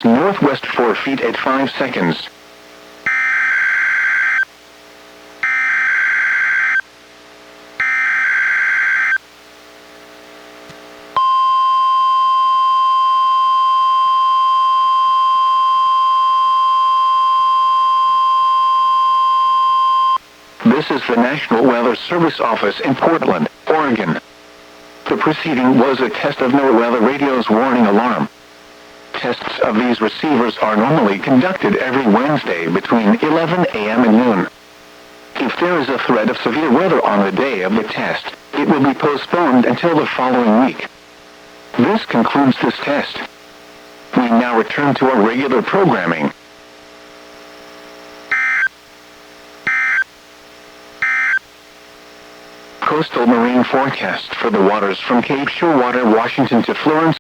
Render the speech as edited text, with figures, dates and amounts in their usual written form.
Northwest 4 feet at 5 seconds. This is the National Weather Service office in Portland, Oregon. The proceeding was a test of NWR weather radio's warning alarm. Tests of these receivers are normally conducted every Wednesday between 11 a.m. and noon. If there is a threat of severe weather on the day of the test, it will be postponed until the following week. This concludes this test. We now return to our regular programming. Coastal marine forecast for the waters from Cape Shorewater, Washington to Florence,